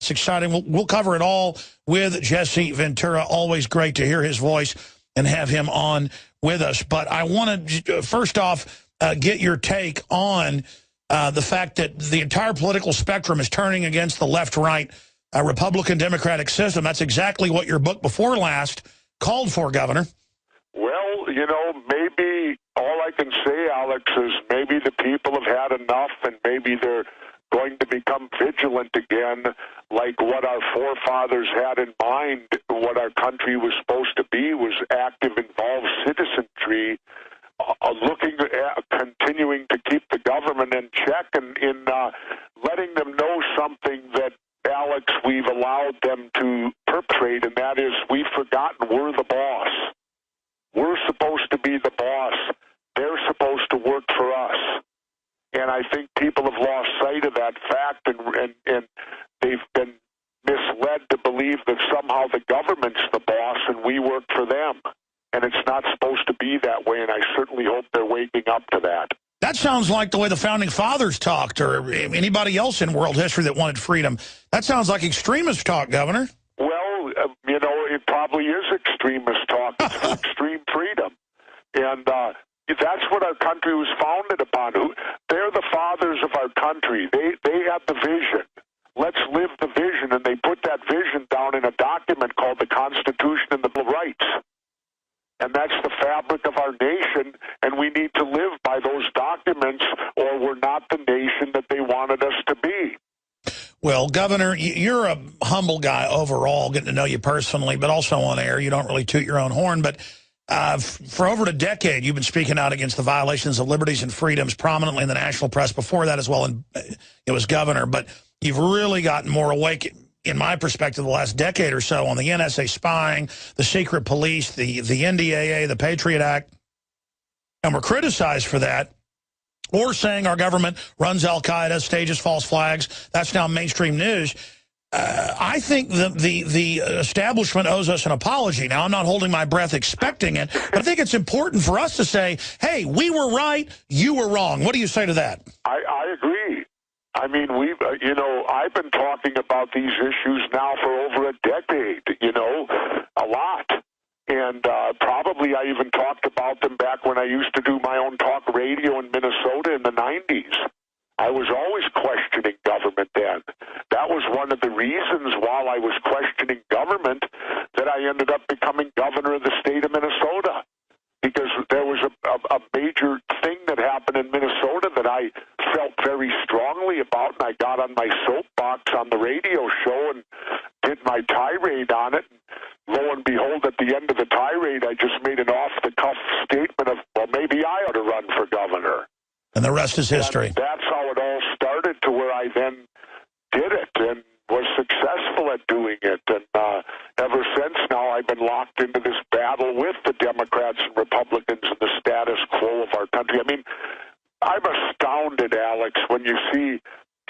It's exciting. We'll cover it all with Jesse Ventura. Always great to hear his voice and have him on with us. But I want to, first off, get your take on the fact that the entire political spectrum is turning against the left-right Republican-Democratic system. That's exactly what your book before last called for, Governor. Well, you know, maybe all I can say, Alex, is maybe the people have had enough, and maybe they're going to become vigilant again, like what our forefathers had in mind. What our country was supposed to be was active, involved citizenry, looking at continuing to keep the government in check, and in letting them know something that, Alex, we've allowed them to perpetrate, and that is we've forgotten we're the boss. We're supposed to be the boss. They're supposed to work for us. And I think people have lost sight of that fact, and they've been misled to believe that somehow the government's the boss and we work for them. And it's not supposed to be that way, and I certainly hope they're waking up to that. That sounds like the way the Founding Fathers talked, or anybody else in world history that wanted freedom. That sounds like extremist talk, Governor. Well, you know, it probably is extremist talk. It's for extreme freedom. And that's what our country was founded upon. They're the fathers of our country. They had the vision. Let's live the vision. And they put that vision down in a document called the Constitution and the Bill of Rights. And that's the fabric of our nation, and we need to live by those documents, or we're not the nation that they wanted us to be. Well, Governor, you're a humble guy overall, getting to know you personally, but also on air. You don't really toot your own horn. But for over a decade, you've been speaking out against the violations of liberties and freedoms prominently in the national press before that as well. And it was Governor. But you've really gotten more awake, in my perspective, the last decade or so on the NSA spying, the secret police, the NDAA, the Patriot Act. And we're criticized for that. Or saying our government runs al-Qaeda, stages false flags. That's now mainstream news. I think the establishment owes us an apology. Now, I'm not holding my breath expecting it, but I think it's important for us to say, hey, we were right, you were wrong. What do you say to that? I agree. I mean, you know, I've been talking about these issues now for over a decade, you know, a lot. And probably I even talked about them back when I used to do my own talk radio in Minnesota in the 90s. I was always questioning government then. That was one of the reasons while I was questioning government that I ended up becoming governor of the state of Minnesota. Because there was a major thing that happened in Minnesota that I felt very strongly about, and I got on my soapbox on the radio show and did my tirade on it. And lo and behold, at the end of the tirade, I just made an off-the-cuff statement of, well, maybe I ought to run for governor. And the rest is history. And that's how it all started, to where I then did it and was successful at doing it. And ever since now, I've been locked into this battle with the Democrats and Republicans and the status quo of our country. I mean, I'm astounded, Alex, when you see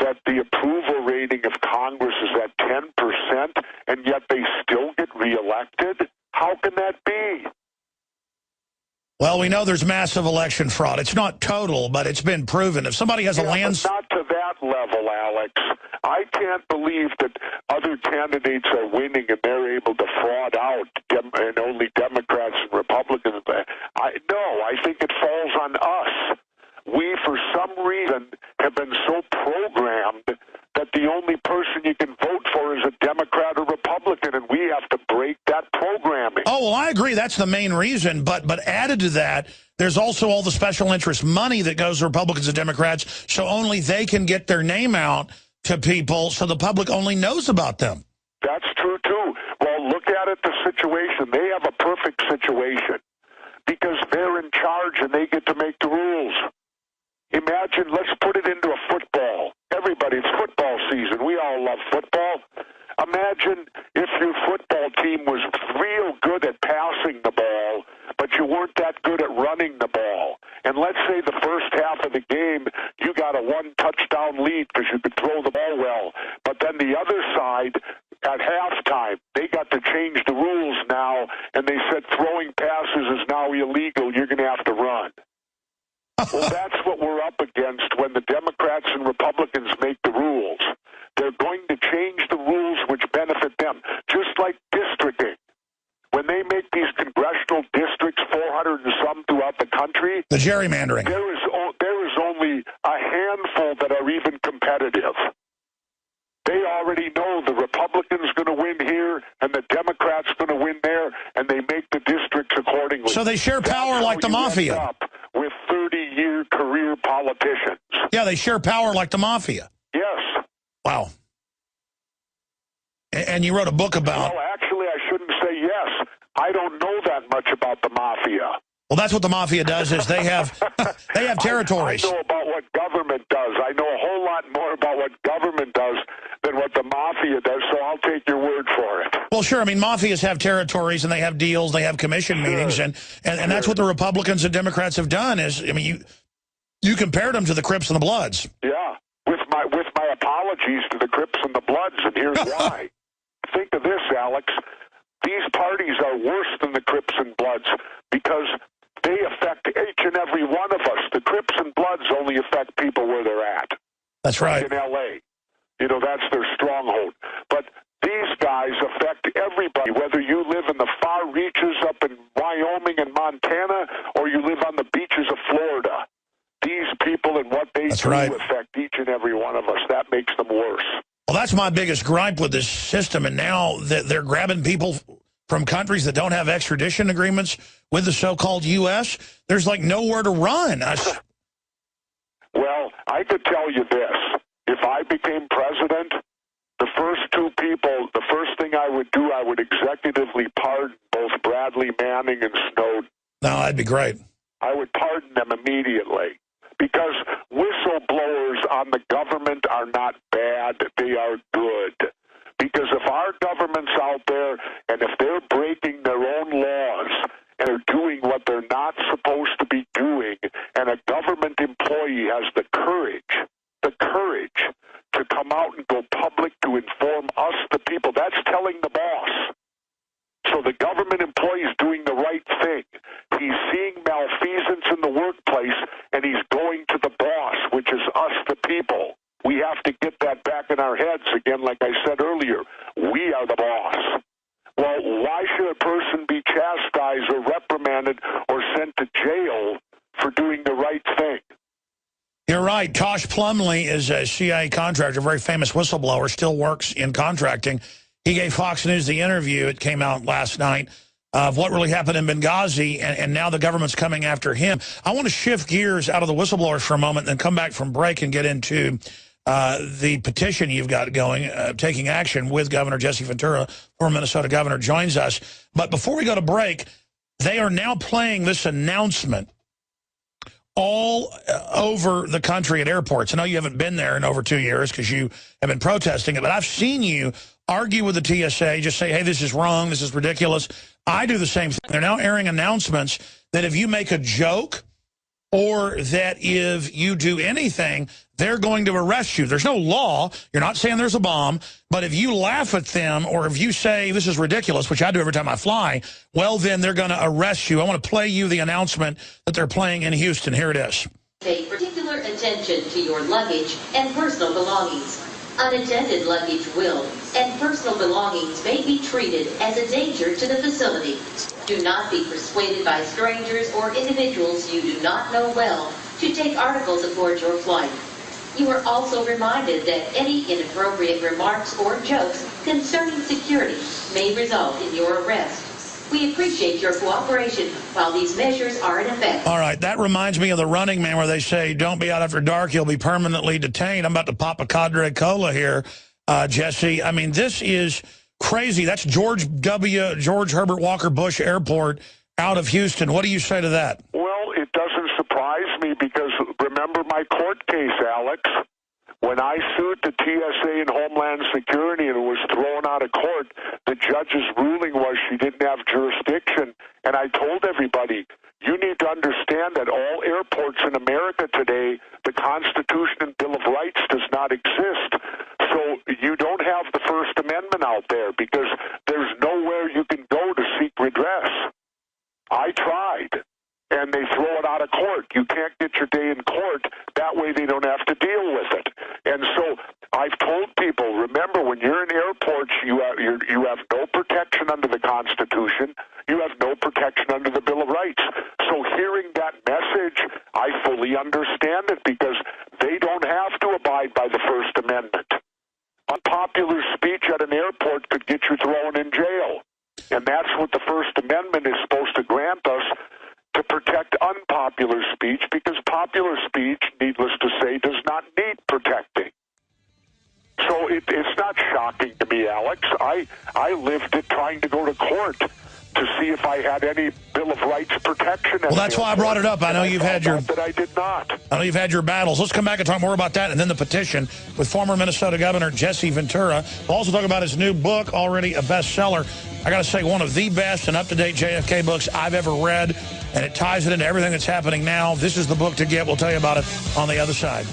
that the approval rating of Congress is at 10%, and yet they still get reelected. How can that be? Well, we know there's massive election fraud. It's not total, but it's been proven. If somebody has a land... But not to that level, Alex. I can't believe that other candidates are winning and they're able to fraud out and only Democrats and Republicans. I think it falls on us. We, for some reason, have been so programmed that the only person you can vote for is a Democrat or Republican, and we have to break that programming. Oh, well, I agree. That's the main reason. But added to that, there's also all the special interest money that goes to Republicans and Democrats, so only they can get their name out to people, so the public only knows about them. That's true, too. Well, look at it, the situation. They have a perfect situation because they're in charge and they get to make the rules. Imagine, let's put it into a football. Everybody, it's football season. We all love football. Imagine if your football team was real good at passing the ball, but you weren't that good at running the ball. And let's say the first half of the game, you got a one-touchdown lead because you could throw the ball well. But then the other side, at halftime, they got to change the rules now, and they said throwing passes is now illegal. You're going to have to run. Well, that's what we're up against when the Democrats and Republicans make the rules. They're going to change the rules The gerrymandering. There is only a handful that are even competitive. They already know the Republican's going to win here and the Democrat's going to win there, and they make the districts accordingly. So they share power like the mafia. End up with 30-year career politicians. Yeah, they share power like the mafia. Yes. Wow. And you wrote a book about... Well, actually, I shouldn't say yes. I don't know that much about the mafia. Well, that's what the mafia does, is they have territories. I know about what government does. I know a whole lot more about what government does than what the mafia does, so I'll take your word for it. Well, sure. I mean, mafias have territories, and they have deals, they have commission meetings, and that's what the Republicans and Democrats have done is, I mean, you compared them to the Crips and the Bloods. Yeah, with my apologies to the Crips and the Bloods, and here's why. Think of this, Alex. These parties are worse than the Crips and Bloods because they affect each and every one of us. The Crips and Bloods only affect people where they're at. That's right. Like in L.A. You know, that's their stronghold. But these guys affect everybody, whether you live in the far reaches up in Wyoming and Montana or you live on the beaches of Florida. These people and what they do affect each and every one of us. That makes them worse. Well, that's my biggest gripe with this system, and now that they're grabbing people from countries that don't have extradition agreements with the so-called U.S., there's like nowhere to run. Well, I could tell you this. If I became president, the first thing I would do, I would executively pardon both Bradley Manning and Snowden. No, that'd be great. I would pardon them immediately. Because whistleblowers on the government are not bad, they are good. Because if our government's out there and if they're breaking their own laws and are doing what they're not supposed to be doing, and a government employee has the courage to come out and go public to inform us, the people, that's telling the boss. So the government employee is doing the right thing. He's seeing malfeasance in the workplace, and he's going to the boss, which is us, the people. We have to get that back in our heads again, like I said earlier. We are the boss. Well, why should a person be chastised or reprimanded or sent to jail for doing the right thing? You're right. Tosh Plumlee is a CIA contractor, a very famous whistleblower, still works in contracting. He gave Fox News the interview, it came out last night, of what really happened in Benghazi, and now the government's coming after him. I want to shift gears out of the whistleblowers for a moment, then come back from break and get into the petition you've got going, taking action with Governor Jesse Ventura, former Minnesota governor, joins us. But before we go to break, they are now playing this announcement all over the country at airports. I know you haven't been there in over 2 years because you have been protesting it, but I've seen you argue with the TSA, just say, hey, this is wrong, this is ridiculous. I do the same thing. They're now airing announcements that if you make a joke or that if you do anything, they're going to arrest you. There's no law. You're not saying there's a bomb. But if you laugh at them or if you say this is ridiculous, which I do every time I fly, well, then they're going to arrest you. I want to play you the announcement that they're playing in Houston. Here it is. Pay particular attention to your luggage and personal belongings. Unattended luggage will, and personal belongings may be treated as a danger to the facility. Do not be persuaded by strangers or individuals you do not know well to take articles aboard your flight. You are also reminded that any inappropriate remarks or jokes concerning security may result in your arrest. We appreciate your cooperation while these measures are in effect. All right, that reminds me of the Running Man where they say, don't be out after dark, you'll be permanently detained. I'm about to pop a Cadre Cola here, Jesse. I mean, this is crazy. That's George Herbert Walker Bush Airport out of Houston. What do you say to that? Well, it doesn't surprise me because remember my court case, Alex. When I sued the TSA and Homeland Security and was thrown out of court, the judge's ruling was she didn't have jurisdiction. And I told everybody, you need to understand that all airports in America today, the Constitution and Bill of Rights does not exist. So you don't have the First Amendment out there because there's nowhere you can go to seek redress. I tried. And they throw it out of court. You can't get your day in court. That way they don't have to deal with it. And so I've told people, remember, when you're in airports, you have no protection under the Constitution. You have no protection under the Bill of Rights. So hearing that message I fully understand it because they don't have to abide by the First Amendment. Unpopular speech at an airport could get you thrown in jail. And that's what the First Amendment is supposed to grant us, to protect unpopular speech, because popular speech, needless to say, does not need protecting. So it's not shocking to me, Alex. I lived it trying to go to court to see if I had any Bill of Rights protection. Well, that's why I brought it up. I know you've had your... That I did not. I know you've had your battles. Let's come back and talk more about that and then the petition with former Minnesota Governor Jesse Ventura. We'll also talk about his new book, already a bestseller. I got to say, one of the best and up-to-date JFK books I've ever read, and it ties it into everything that's happening now. This is the book to get. We'll tell you about it on the other side.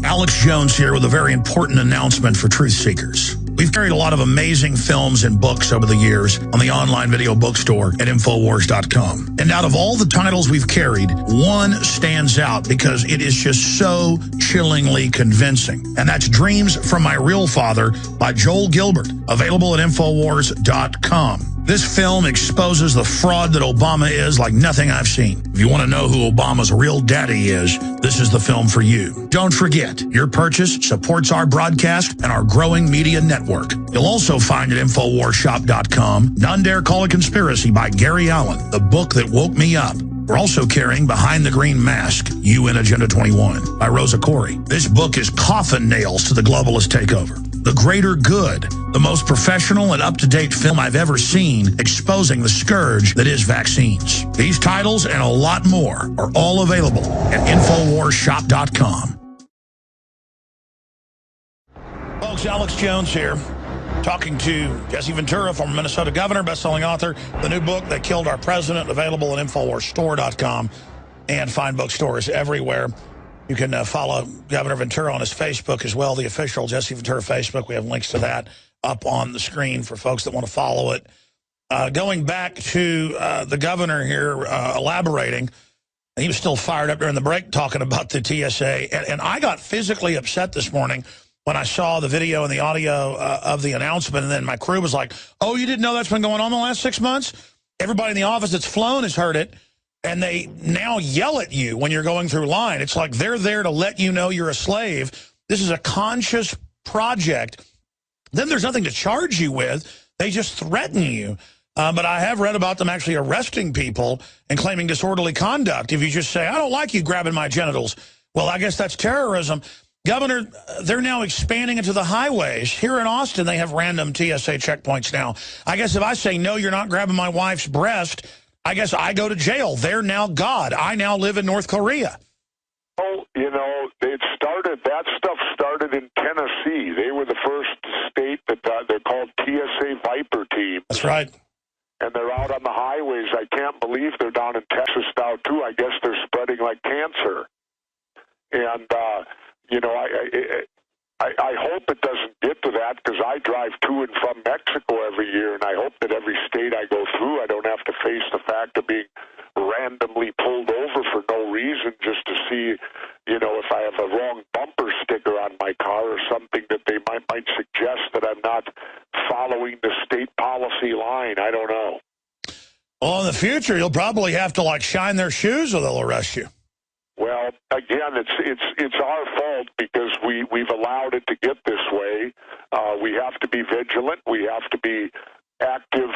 Alex Jones here with a very important announcement for truth seekers. We've carried a lot of amazing films and books over the years on the online video bookstore at Infowars.com. And out of all the titles we've carried, one stands out because it is just so chillingly convincing. And that's Dreams from My Real Father by Joel Gilbert, available at Infowars.com. This film exposes the fraud that Obama is like nothing I've seen. If you want to know who Obama's real daddy is, this is the film for you. Don't forget, your purchase supports our broadcast and our growing media network. You'll also find at InfoWarsShop.com, None Dare Call a Conspiracy by Gary Allen, the book that woke me up. We're also carrying Behind the Green Mask, UN Agenda 21 by Rosa Corey. This book is coffin nails to the globalist takeover. The Greater Good, the most professional and up-to-date film I've ever seen exposing the scourge that is vaccines. These titles and a lot more are all available at InfoWarsShop.com. Folks, Alex Jones here, talking to Jesse Ventura, former Minnesota governor, best-selling author. The new book, They Killed Our President, available at InfoWarsStore.com and fine bookstores everywhere. You can follow Governor Ventura on his Facebook as well, the official Jesse Ventura Facebook. We have links to that up on the screen for folks that want to follow it. Going back to the governor here elaborating, he was still fired up during the break talking about the TSA. And I got physically upset this morning when I saw the video and the audio of the announcement. And then my crew was like, oh, you didn't know that's been going on the last 6 months? Everybody in the office that's flown has heard it. And they now yell at you when you're going through line. It's like they're there to let you know you're a slave. This is a conscious project. Then there's nothing to charge you with. They just threaten you. But I have read about them actually arresting people and claiming disorderly conduct if you just say, I don't like you grabbing my genitals. Well, I guess that's terrorism. Governor, they're now expanding into the highways. Here in Austin, they have random TSA checkpoints now. I guess if I say, no, you're not grabbing my wife's breast, I guess I go to jail. They're now God. I now live in North Korea. Oh, you know, that stuff started in Tennessee. They were the first state that they're called TSA Viper teams. That's right. And they're out on the highways. I can't believe they're down in Texas now, too. I guess they're spreading like cancer. And, you know, I hope it doesn't get to that because I drive to and from Mexico every year, and I hope that every state I go through, I don't have to face the fact of being randomly pulled over for no reason just to see, you know, if I have a wrong bumper sticker on my car or something that they might suggest that I'm not following the state policy line. I don't know. Well, in the future, you'll probably have to, like, shine their shoes or they'll arrest you. Well, again, it's our fault because we've allowed it to get this way. We have to be vigilant. We have to be active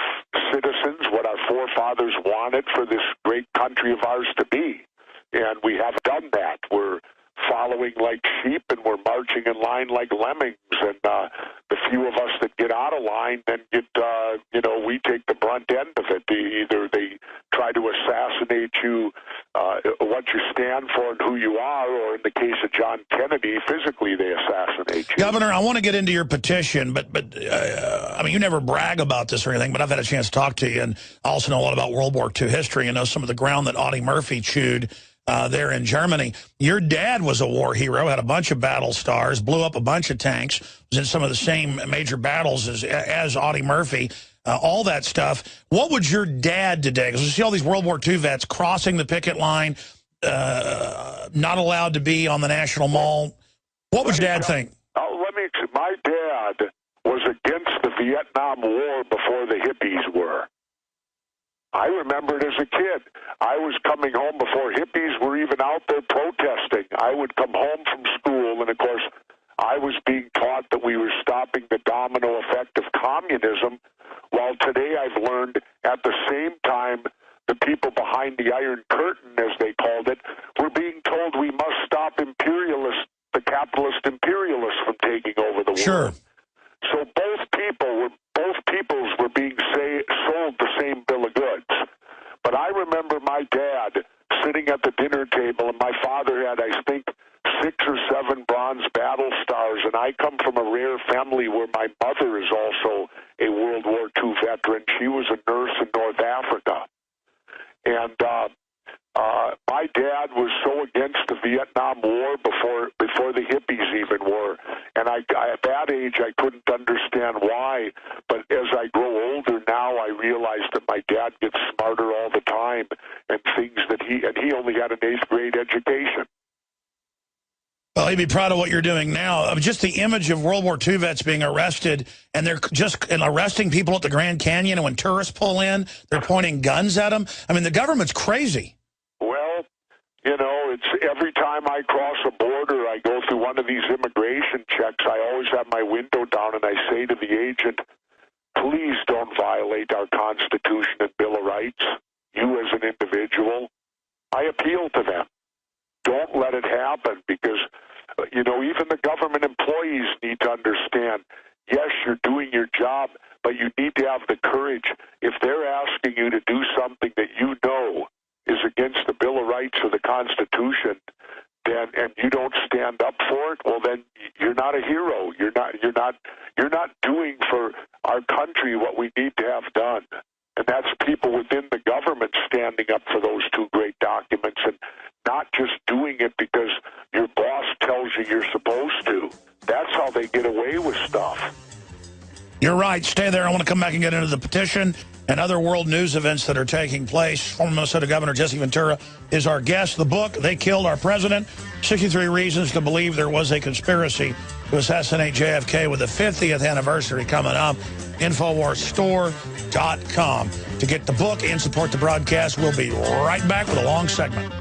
citizens, what our forefathers wanted for this great country of ours to be. And we have done that. We're following like sheep and we're marching in line like lemmings. And the few of us that get out of line then get, you know, we take the brunt end of it. Either they try to assassinate you, what you stand for and who you are, or in the case of John Kennedy, physically they assassinate you. Governor, I want to get into your petition, but I mean, you never brag about this or anything, but I've had a chance to talk to you, and I also know a lot about World War II history and know some of the ground that Audie Murphy chewed there in Germany. Your dad was a war hero, had a bunch of battle stars, blew up a bunch of tanks, was in some of the same major battles as Audie Murphy. All that stuff. What would your dad today, because we see all these World War II vets crossing the picket line, not allowed to be on the National Mall. What would your dad think? My dad was against the Vietnam War before the hippies were. I remember it as a kid. I was coming home before hippies were even out there protesting. I would come home from school, and of course, I was being taught that we were stopping the domino effect of communism, while today I've learned at the same time the people behind the Iron Curtain, as they called it, were being told we must stop the capitalist imperialists from taking over the world. Sure. So both peoples were being sold the same bill of goods. But I remember my dad sitting at the dinner table, and my father had, I think, 6 or 7 bronze battle stars, and I come from a rare family where my mother is also a World War II veteran. She was a nurse in North Africa. And my dad was so against the Vietnam War before the hippies even were. And at that age, I couldn't understand why. But as I grow older now, I realize that my dad gets smarter all the time, and things that he only had an 8th grade education. Well, he'd be proud of what you're doing now. Just the image of World War II vets being arrested, and they're just arresting people at the Grand Canyon, and when tourists pull in, they're pointing guns at them. I mean, the government's crazy. Well, you know, it's every time I cross a border, I go through one of these immigration checks, I always have my window down, and I say to the agent, please don't violate our Constitution and Bill of Rights, you as an individual. I appeal to them. Don't let it happen, because, you know, even the government employees need to understand, yes, you're doing your job, but you need to have the courage. If they're asking you to do something that you know is against the Bill of Rights or the Constitution, then, and you don't stand up for it, well, then you're not a hero. You're not doing for our country what we need to have done. And that's people within the government standing up for those 2 great documents, and not just doing it because your boss tells you you're supposed to. That's how they get away with stuff. You're right. Stay there. I want to come back and get into the petition and other world news events that are taking place. Former Minnesota Governor Jesse Ventura is our guest. The book, They Killed Our President, 63 Reasons to Believe There Was a Conspiracy to Assassinate JFK, with the 50th anniversary coming up. InfoWarsStore.com to get the book and support the broadcast. We'll be right back with a long segment.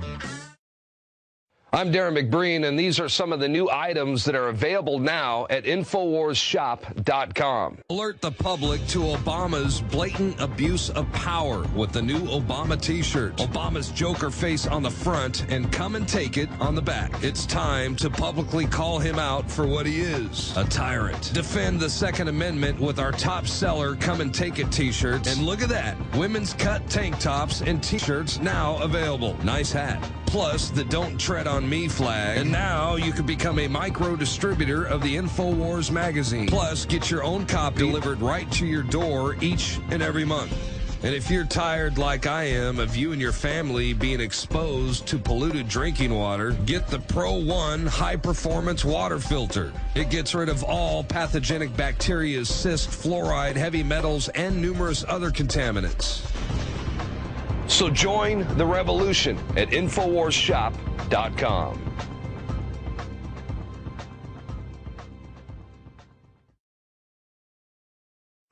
I'm Darren McBreen, and these are some of the new items that are available now at InfoWarsShop.com. Alert the public to Obama's blatant abuse of power with the new Obama T-shirt. Obama's Joker face on the front and come and take it on the back. It's time to publicly call him out for what he is, a tyrant. Defend the Second Amendment with our top seller Come and Take It T-shirts. And look at that, women's cut tank tops and T-shirts now available. Nice hat. Plus the Don't Tread on Me flag. And now you can become a micro distributor of the InfoWars magazine. Plus, get your own copy delivered right to your door each and every month. And if you're tired like I am of you and your family being exposed to polluted drinking water, get the Pro One high-performance water filter. It gets rid of all pathogenic bacteria, cyst, fluoride, heavy metals, and numerous other contaminants. So join the revolution at InfoWarsShop.com.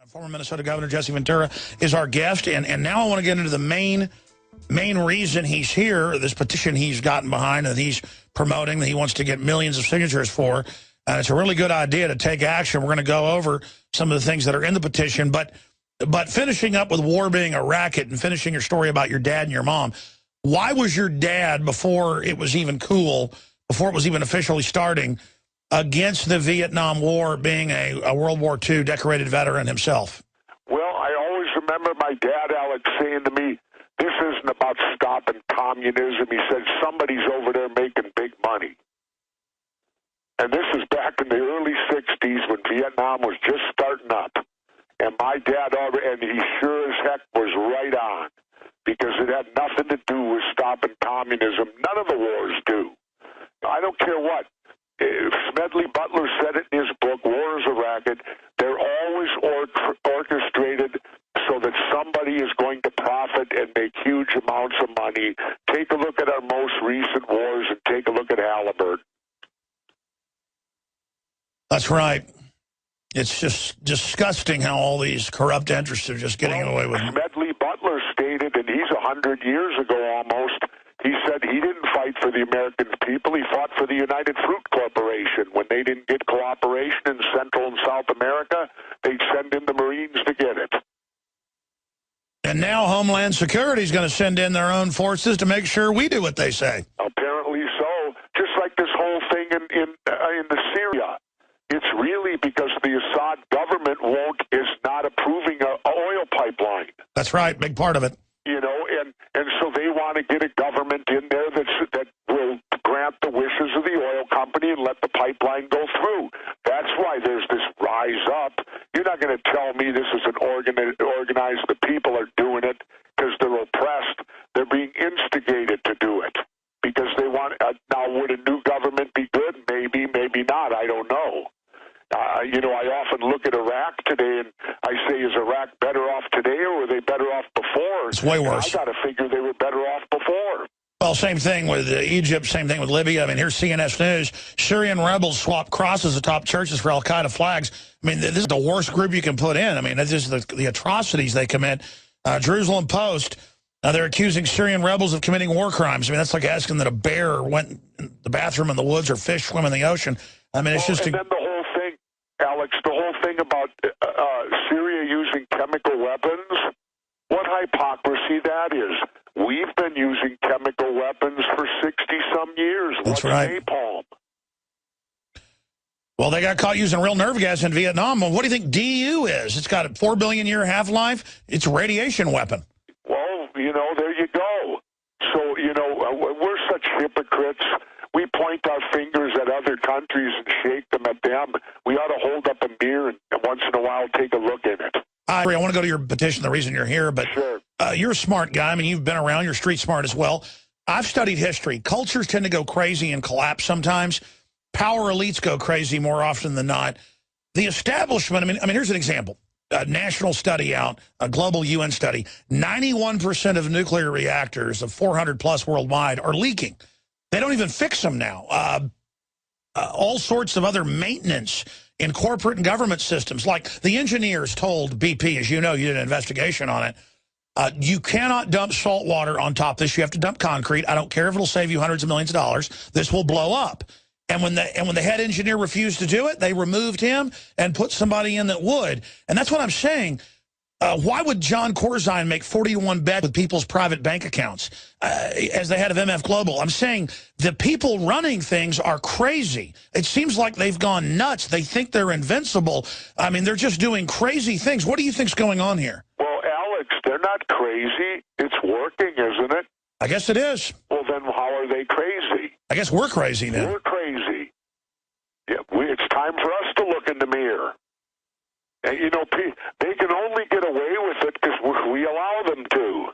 Former Minnesota Governor Jesse Ventura is our guest, and now I want to get into the main reason he's here, this petition he's gotten behind and he's promoting, that he wants to get millions of signatures for. And it's a really good idea to take action. We're going to go over some of the things that are in the petition, but finishing up with war being a racket and finishing your story about your dad and your mom, why was your dad, before it was even cool, before it was even officially starting, against the Vietnam War, being a World War II decorated veteran himself? Well, I always remember my dad, Alex, saying to me, this isn't about stopping communism. He said, somebody's over there making big money. And this is back in the early 60s when Vietnam was just starting up. And my dad, and he sure as heck was right on, because it had nothing to do with stopping communism. None of the wars do. I don't care what. If Smedley Butler said it in his book, War is a Racket. They're always orchestrated so that somebody is going to profit and make huge amounts of money. Take a look at our most recent wars and take a look at Halliburton. That's right. It's just disgusting how all these corrupt interests are just getting away with it. Smedley Butler stated stated, and he's 100 years ago almost, he said he didn't fight for the American people. He fought for the United Fruit Corporation. When they didn't get cooperation in Central and South America, they'd send in the Marines to get it. And now Homeland Security is going to send in their own forces to make sure we do what they say. Apparently so. Just like this whole thing in Syria. It's really because the Assad government is not approving an oil pipeline. That's right, big part of it. You know, and so they want to get a government in there that will grant the wishes of the oil company and let the pipeline go through. That's why there's this rise up. You're not going to tell me this is an organized, the people are doing it because they're oppressed. They're being instigated to do it because they want, now would a new government be good? Maybe, maybe not. I don't know. You know, I often look at Iraq today and I say, is Iraq better off today or were they better off before? It's way worse. I got to figure they were better off before. Well, same thing with Egypt, same thing with Libya. I mean, here's CNS News. Syrian rebels swap crosses atop churches for al-Qaeda flags. I mean, this is the worst group you can put in. I mean, this is the atrocities they commit. Jerusalem Post, they're accusing Syrian rebels of committing war crimes. I mean, that's like asking that a bear went in the bathroom in the woods or fish swim in the ocean. I mean, it's just... And then the whole thing, Alex, the whole thing about Syria using chemical weapons, what hypocrisy that is. We've been using chemical weapons for 60-some years. That's right. Napalm. Well, they got caught using real nerve gas in Vietnam. Well, what do you think DU is? It's got a 4 billion year half-life. It's a radiation weapon. Well, you know, there you go. So, you know, we're such hypocrites. We point our fingers at other countries and shake them at them. We ought to hold up a mirror and once in a while take a look in it. I agree. I want to go to your petition, the reason you're here, but sure. You're a smart guy. I mean, you've been around. You're street smart as well. I've studied history. Cultures tend to go crazy and collapse sometimes. Power elites go crazy more often than not. The establishment, I mean, here's an example. A national study out, a global UN study, 91% of nuclear reactors of 400 plus worldwide are leaking. They don't even fix them now. All sorts of other maintenance in corporate and government systems. Like the engineers told BP, as you know, you did an investigation on it, you cannot dump salt water on top of this. You have to dump concrete. I don't care if it'll save you hundreds of millions of dollars. This will blow up. And when the head engineer refused to do it, they removed him and put somebody in that would. And that's what I'm saying. Why would John Corzine make 40-to-1 bet with people's private bank accounts as the head of MF Global? I'm saying the people running things are crazy. It seems like they've gone nuts. They think they're invincible. I mean, they're just doing crazy things. What do you think's going on here? Well, Alex, they're not crazy. It's working, isn't it? I guess it is. Well, then how are they crazy? I guess we're crazy then. We're crazy. Yeah, it's time for us to look in the mirror. And, you know, they can only get away with it because we allow them to.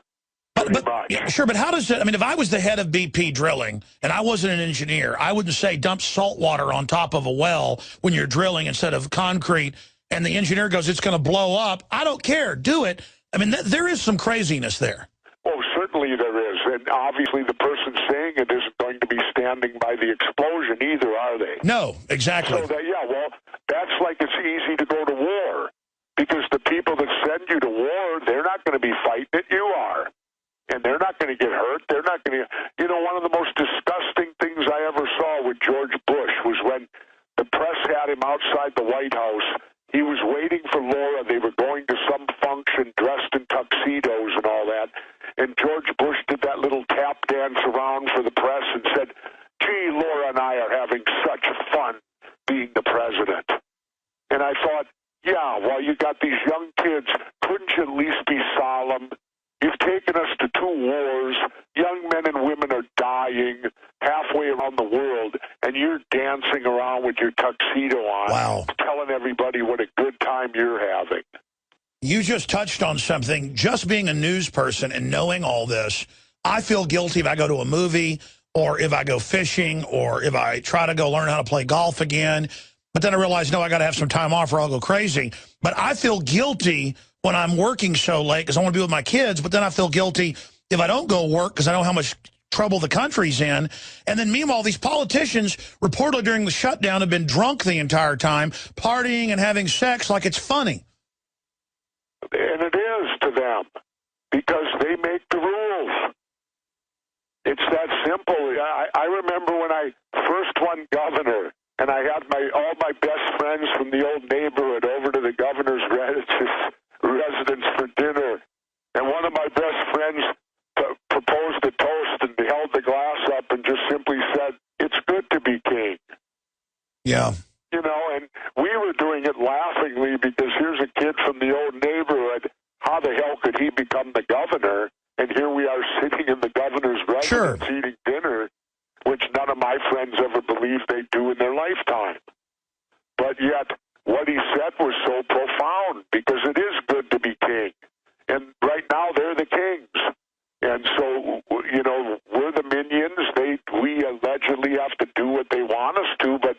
Yeah, sure, but how does it, I mean, if I was the head of BP drilling and I wasn't an engineer, I wouldn't say dump salt water on top of a well when you're drilling instead of concrete, and the engineer goes, it's going to blow up. I don't care. Do it. I mean, there is some craziness there. Oh, certainly there is. And obviously the person saying it isn't going to be standing by the explosion either, are they? No, exactly. So, well, that's like it's easy to go to war because the people that send you to war, they're not going to be fighting it. You are. And they're not going to get hurt. They're not going to, you know, one of the most disgusting things I ever saw with George Bush was when the press had him outside the White House. He was waiting for Laura. They were going to some function dressed in tuxedos and all that. And George Bush did that little tap dance around for the press and said, gee, Laura and I are having such fun being the president. And I thought, yeah, well, you got these young kids. Couldn't you at least be solemn? You've taken us to 2 wars. Young men and women are dying halfway around the world, and you're dancing around with your tuxedo on, wow, telling everybody what a good time you're having. You just touched on something. Just being a news person and knowing all this, I feel guilty if I go to a movie or if I go fishing or if I try to go learn how to play golf again. But then I realize, no, I got to have some time off or I'll go crazy. But I feel guilty when I'm working so late because I want to be with my kids. But then I feel guilty if I don't go work because I know how much trouble the country's in. And then meanwhile, these politicians reportedly during the shutdown have been drunk the entire time, partying and having sex like it's funny. And it is to them because they make the rules. It's that simple. I remember when I first won governor, and I had all my best friends from the old neighborhood over to the governor's residence for dinner, and one of my best friends proposed a toast and held the glass up and just simply said, "It's good to be king." Yeah. You know, and we were doing it laughingly because here's a kid from the old neighborhood. How the hell could he become the governor? And here we are sitting in the governor's residence eating dinner, which none of my friends ever believed they'd do in their lifetime. But yet, what he said was so profound because it is good to be king. And right now, they're the kings. And so, you know, we're the minions. We allegedly have to do what they want us to, but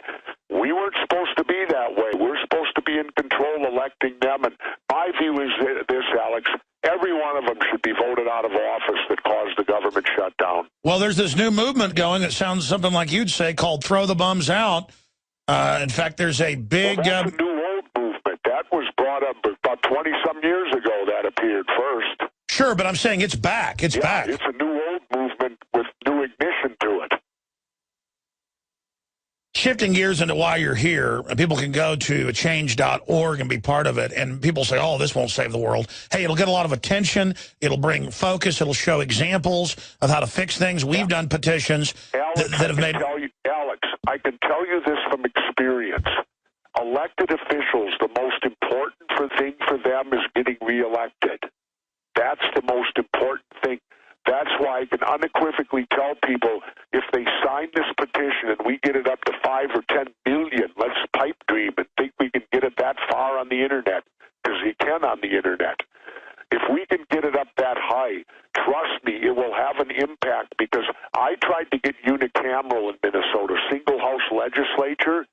we weren't supposed to be that way. We're supposed to be in control, electing them. And my view is this, Alex. Every one of them should be voted out of office that caused the government shutdown. Well, there's this new movement going that sounds something like you'd say called Throw the Bums Out. In fact, there's a big... Well, that's a new old movement. That was brought up about 20-some years ago that appeared first. Sure, but I'm saying it's back. It's back. It's a new old movement with new ignition to it. Shifting gears into why you're here, people can go to change.org and be part of it. And people say, oh, this won't save the world. Hey, it'll get a lot of attention. It'll bring focus. It'll show examples of how to fix things. We've done petitions Alex, that have made... Alex, I can tell you this from experience. Elected officials, the most important thing for them is getting reelected. That's the most important thing. That's why I can unequivocally tell people if they sign this petition and we get it up to 5 or 10 million, let's pipe dream and think we can get it that far on the internet, because you can on the internet. If we can get it up that high, trust me, it will have an impact, because I tried to get unicameral in Minnesota, single-house legislature,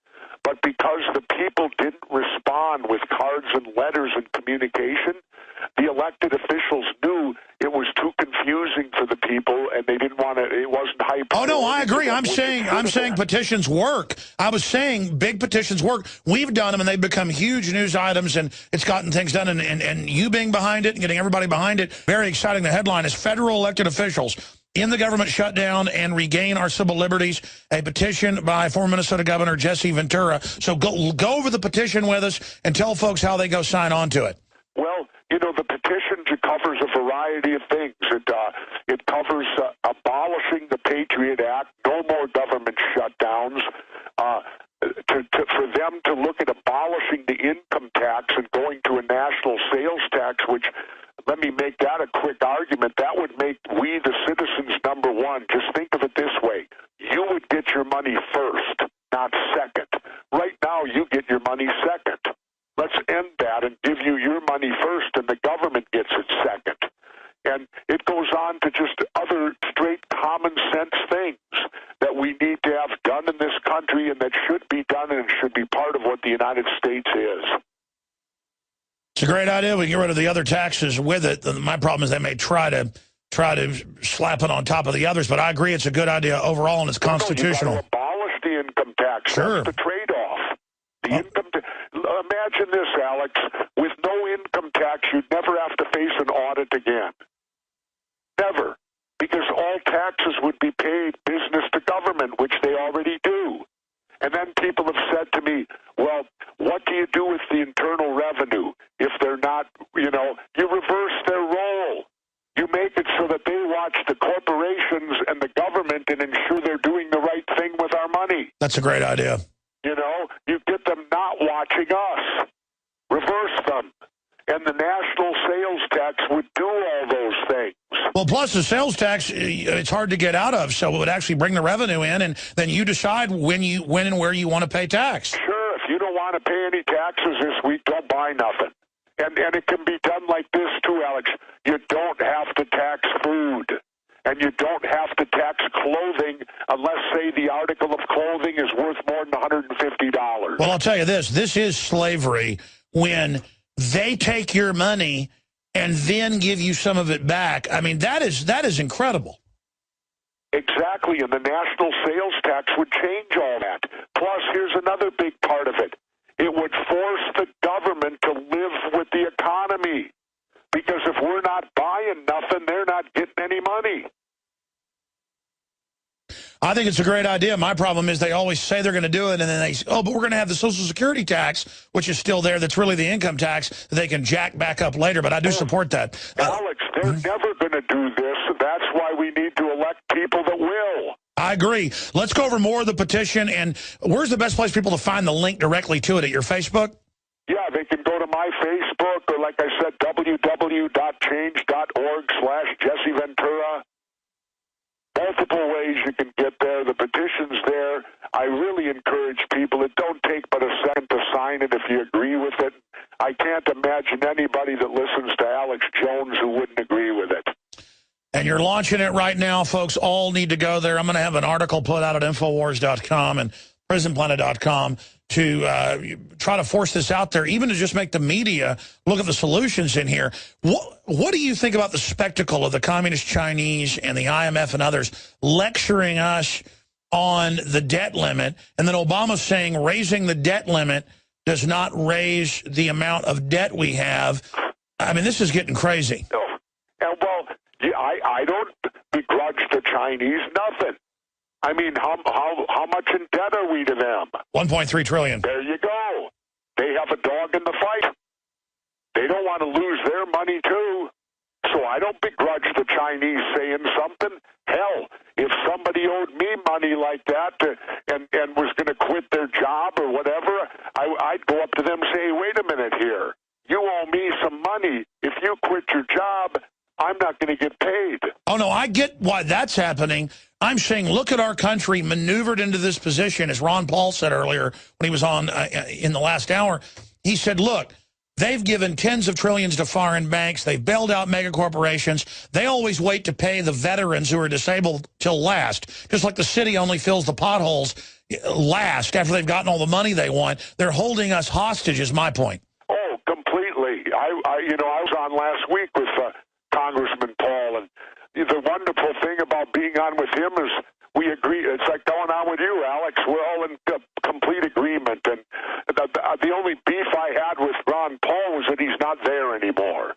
but because the people didn't respond with cards and letters and communication, the elected officials knew it was too confusing for the people, and they didn't want to. It wasn't hype. Oh no, I agree. I'm saying petitions work. I was saying big petitions work. We've done them, and they've become huge news items, and it's gotten things done. And you being behind it and getting everybody behind it, very exciting. The headline is "Federal Elected Officials in the Government Shutdown and Regain Our Civil Liberties," a petition by former Minnesota Governor Jesse Ventura. So go over the petition with us and tell folks how they go sign on to it. Well, you know, the petition covers a variety of things. It covers abolishing the Patriot Act, no more government shutdowns, for them to look at abolishing the income tax and going to a national sales tax, which, let me make that a quick argument, that would make we, the citizens, number one. Just think of it this way. You would get your money first, not second. Right now, you get your money second. Let's end that and give you your money first, and the government gets it second. And it goes on to just other straight common sense things that we need to have done in this country, and that should be done and should be part of what the United States is. It's a great idea. We can get rid of the other taxes with it. My problem is they may try to slap it on top of the others, but I agree it's a good idea overall, and it's constitutional. You got to abolish the income tax. Sure. That's the trade-off. Imagine this, Alex. With no income tax, you'd never have to face an audit again. Never. Because all taxes would be paid business to government, which they already do. And then people have said to me, well, what do you do with the internal revenue if they're not, you reverse their role. You make it so that they watch the corporations and the government and ensure they're doing the right thing with our money. That's a great idea. You get them not watching us. Reverse them. And the national sales tax would do all those things. Well, plus the sales tax, it's hard to get out of, so it would actually bring the revenue in, and then you decide when and where you want to pay tax. Sure. If you don't want to pay any taxes this week, don't buy nothing. And it can be done like this, too, Alex. You don't have to tax food. And you don't have to tax clothing unless, say, the article of clothing is worth more than $150. Well, I'll tell you this is slavery when they take your money and then give you some of it back. I mean, that is incredible. Exactly, and the national sales tax would change all that. Plus, here's another big part of it. It would force the government to live with the economy. Because if we're not buying buying nothing, they're not getting any money. I think it's a great idea. My problem is they always say they're going to do it, and then they say, oh, but we're going to have the Social Security tax, which is still there. That's really the income tax that they can jack back up later. But I do support that. Alex, they're never going to do this. That's why we need to elect people that will. I agree. Let's go over more of the petition. And where's the best place for people to find the link directly to it? At your Facebook? Yeah, they can go to my Facebook, or like I said, www.change.org/Jesse Ventura. Multiple ways you can get there. The petition's there. I really encourage people. It don't take but a second to sign it if you agree with it. I can't imagine anybody that listens to Alex Jones who wouldn't agree with it. And you're launching it right now, folks. All need to go there. I'm going to have an article put out at Infowars.com and PrisonPlanet.com to try to force this out there, even to just make the media look at the solutions in here. What do you think about the spectacle of the Communist Chinese and the IMF and others lecturing us on the debt limit, and then Obama saying raising the debt limit does not raise the amount of debt we have? I mean, this is getting crazy. No. And well, yeah, I don't begrudge the Chinese nothing. I mean, how much in debt are we to them? 1.3 trillion. There you go. They have a dog in the fight. They don't want to lose their money, too. So I don't begrudge the Chinese saying something. Hell, if somebody owed me money like that and was going to quit their job or whatever, I'd go up to them and say, wait a minute here. You owe me some money. If you quit your job, I'm not going to get paid. Oh, no, I get why that's happening. I'm saying look at our country maneuvered into this position, as Ron Paul said earlier when he was on in the last hour. He said, look, they've given tens of trillions to foreign banks. They've bailed out mega corporations. They always wait to pay the veterans who are disabled till last, just like the city only fills the potholes last after they've gotten all the money they want. They're holding us hostage, is my point. Oh, completely. I was on last week with Congressman Paul, and the wonderful thing about being on with him is we agree. It's like going on with you, Alex. We're all in complete agreement. And the only beef I had with Ron Paul was that he's not there anymore.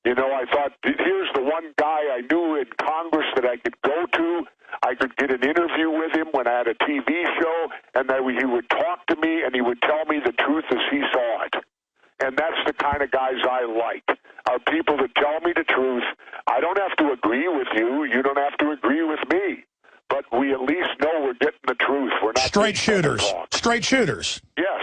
You know, I thought, here's the one guy I knew in Congress that I could go to. I could get an interview with him when I had a TV show, and that he would talk to me, and he would tell me the truth as he saw it. And that's the kind of guys I like, are people that tell me the truth. I don't have to agree with you. You don't have to agree with me. But we at least know we're getting the truth. We're not straight shooters. Straight shooters. Yes.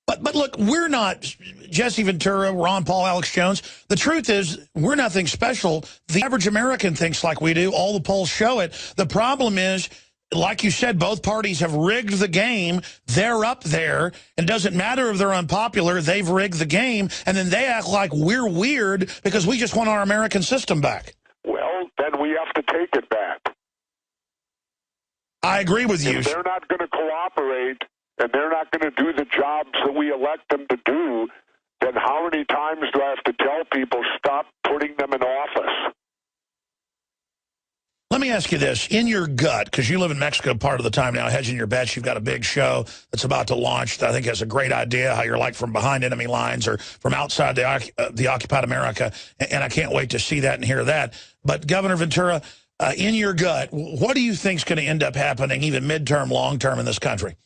But look, we're not Jesse Ventura, Ron Paul, Alex Jones. The truth is, we're nothing special. The average American thinks like we do. All the polls show it. The problem is, like you said, both parties have rigged the game. They're up there. It doesn't matter if they're unpopular. They've rigged the game. And then they act like we're weird because we just want our American system back. Well, then we have to take it back. I agree with you. If they're not going to cooperate and they're not going to do the jobs that we elect them to do, then how many times do I have to tell people, stop putting them in office? Let me ask you this. In your gut, because you live in Mexico part of the time now, hedging your bets, you've got a big show that's about to launch that I think has a great idea how you're like from behind enemy lines or from outside the occupied America, and I can't wait to see that and hear that. But Governor Ventura, in your gut, what do you think is going to end up happening, even midterm, long-term in this country?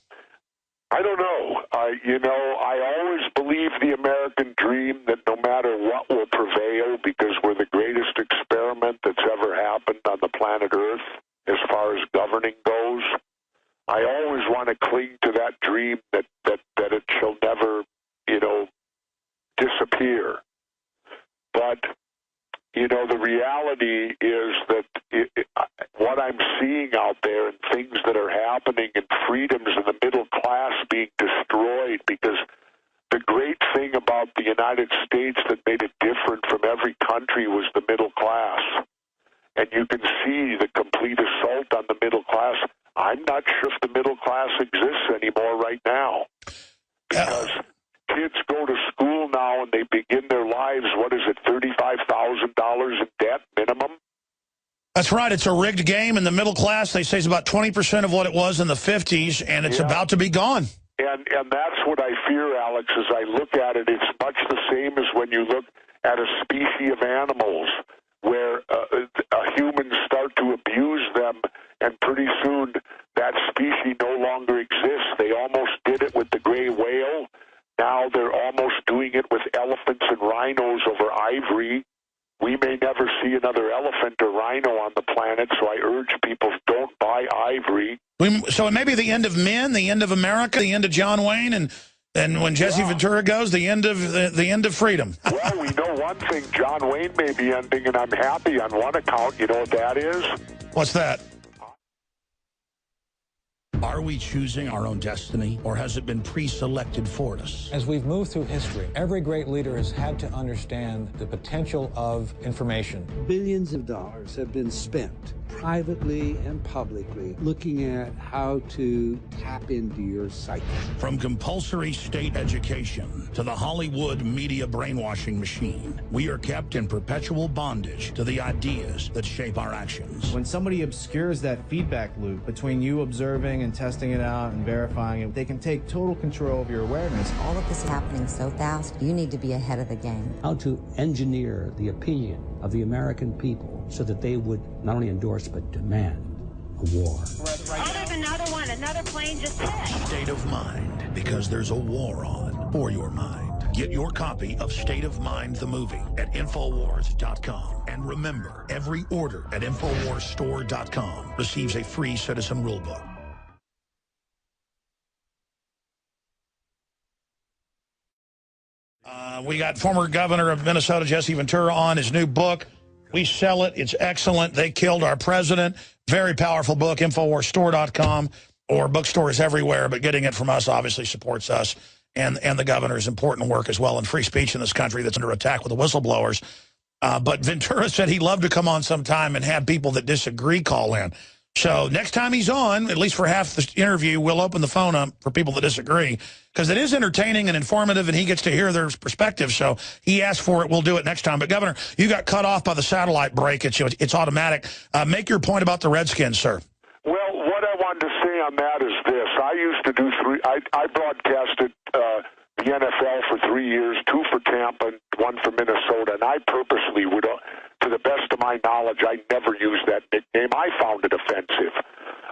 I don't know. I always believe the American dream that no matter what will prevail because we're the greatest experiment that's ever happened on the planet Earth as far as governing goes. I always want to cling to that dream that it shall never, disappear. But, the reality is that what I'm seeing out there and things that are happening and freedoms in the middle class being destroyed, because the great thing about the United States that made it different from every country was the middle class. And you can see the complete assault on the middle class. I'm not sure if the middle class exists anymore right now. Because kids go to school now and they begin their lives, $35,000 in debt minimum? That's right. It's a rigged game, and the middle class, they say, is about 20% of what it was in the 50s, and it's about to be gone. And that's what I fear, Alex, as I look at it. It's much the same as when you look at a species of animals where pretty soon that species no longer exists. They almost did it with the gray whale. Now they're almost doing it with elephants and rhinos over ivory. We may never see another elephant or rhino on the planet, so I urge people, don't buy ivory. So it may be the end of men, the end of America, the end of John Wayne, and when Jesse Ventura goes, the end of freedom. Well, we know one thing, John Wayne may be ending, and I'm happy on one account. You know what that is? What's that? Are we choosing our own destiny, or has it been pre-selected for us? As we've moved through history, every great leader has had to understand the potential of information. Billions of dollars have been spent, privately and publicly, looking at how to tap into your psyche. From compulsory state education to the Hollywood media brainwashing machine, we are kept in perpetual bondage to the ideas that shape our actions. When somebody obscures that feedback loop between you observing and testing it out and verifying it, they can take total control of your awareness. All of this is happening so fast, you need to be ahead of the game. How to engineer the opinion of the American people so that they would not only endorse but demand a war. Oh, there's another one. Another plane just hit. State of Mind, because there's a war on for your mind. Get your copy of State of Mind, the movie, at Infowars.com. And remember, every order at InfoWarsStore.com receives a free Citizen Rulebook. We got former governor of Minnesota, Jesse Ventura, on his new book. We sell it. It's excellent. They killed our president. Very powerful book, InfoWarsStore.com, or bookstores everywhere. But getting it from us obviously supports us and the governor's important work as well, and free speech in this country that's under attack with the whistleblowers. But Ventura said he'd love to come on sometime and have people that disagree call in. So next time he's on, at least for half the interview, we'll open the phone up for people that disagree, because it is entertaining and informative, and he gets to hear their perspective. So he asked for it. We'll do it next time. But, Governor, you got cut off by the satellite break. It's automatic. Make your point about the Redskins, sir. Well, what I wanted to say on that is this. I used to do I broadcasted the NFL for 3 years, 2 for Tampa and 1 for Minnesota, and I purposely would, to the best of my knowledge, I never used that nickname. I found it offensive.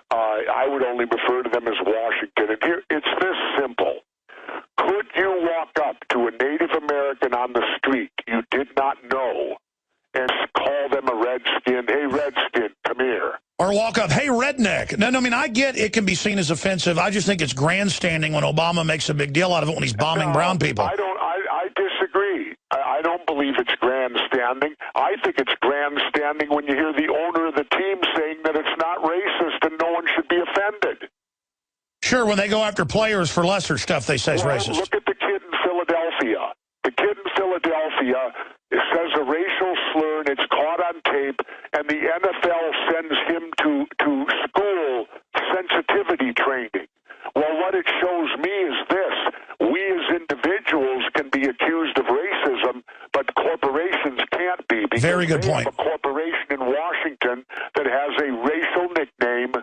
I would only refer to them as Washington. And here, it's this simple. Could you walk up to a Native American on the street you did not know and call them a redskin? Hey, redskin, come here. Or walk up, hey, redneck. No, I mean, I get it can be seen as offensive. I just think it's grandstanding when Obama makes a big deal out of it when he's bombing brown people. I disagree. I don't believe it's grandstanding. I think it's grandstanding when you hear the owner of the team saying that it's not racist and no one should be offended. Sure, when they go after players for lesser stuff, they say it's racist. Look at the kid in Philadelphia. The kid in Philadelphia says a racial slur, and it's caught on tape, and the NFL sends him to school sensitivity training. Well, what it shows me is this. We as individuals can be accused of racism, but corporations can't be. Very good point. Have a corporation in Washington that has a racial nickname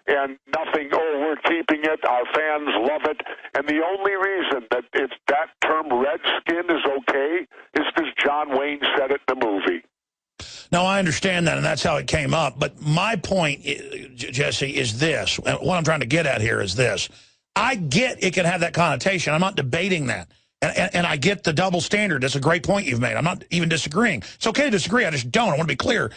and nothing, we're keeping it, our fans love it. And the only reason that that term redskin is okay is because John Wayne said it in the movie. No, I understand that, and that's how it came up. But my point, Jesse, is this. What I'm trying to get at here is this. I get it can have that connotation. I'm not debating that. And I get the double standard. That's a great point you've made. I'm not even disagreeing. It's okay to disagree. I just don't. I want to be clear.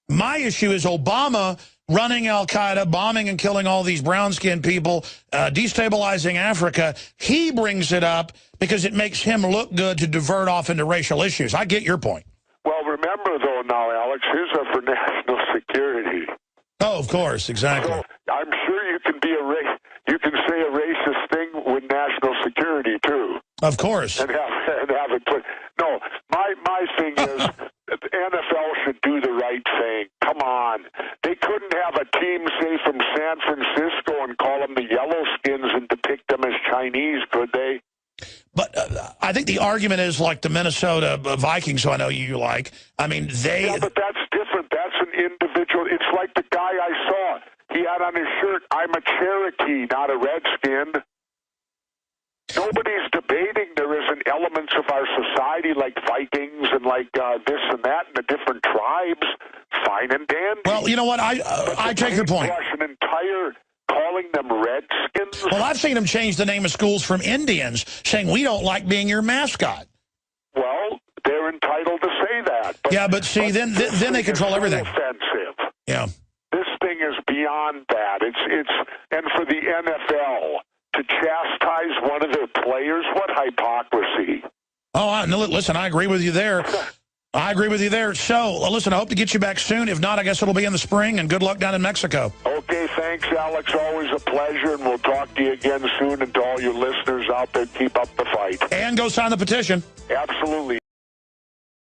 My issue is Obama running al-Qaeda, bombing and killing all these brown-skinned people, destabilizing Africa. He brings it up because it makes him look good to divert off into racial issues. I get your point. Well, remember, though, now, Alex, his are for national security. Oh, of course, exactly. So I'm sure you can you can say a racist thing with national security, too. Of course. And have it put. No, my thing is the NFL should do the right thing. Come on. They couldn't have a team, say, from San Francisco and call them the Yellowskins and depict them as Chinese, could they? But I think the argument is like the Minnesota Vikings, who I know you like. I mean, they... Yeah, but that's different. That's an individual. It's like the guy I saw. He had on his shirt, I'm a Cherokee, not a Redskin. Nobody's debating there isn't elements of our society like Vikings and like this and that and the different tribes. Fine and dandy. Well, you know what? I take your point. An retire calling them Redskins? Well, I've seen them change the name of schools from Indians, saying we don't like being your mascot. Well, they're entitled to say that. But, yeah, but see, then they control everything. Offensive. Yeah. This thing is beyond that. It's and for the NFL to chastise one of their players, what hypocrisy. Oh, no, listen, I agree with you there. I agree with you there. So, listen, I hope to get you back soon. If not, I guess it'll be in the spring, and good luck down in Mexico. Okay, thanks, Alex. Always a pleasure, and we'll talk to you again soon. And to all your listeners out there, keep up the fight. And go sign the petition. Absolutely.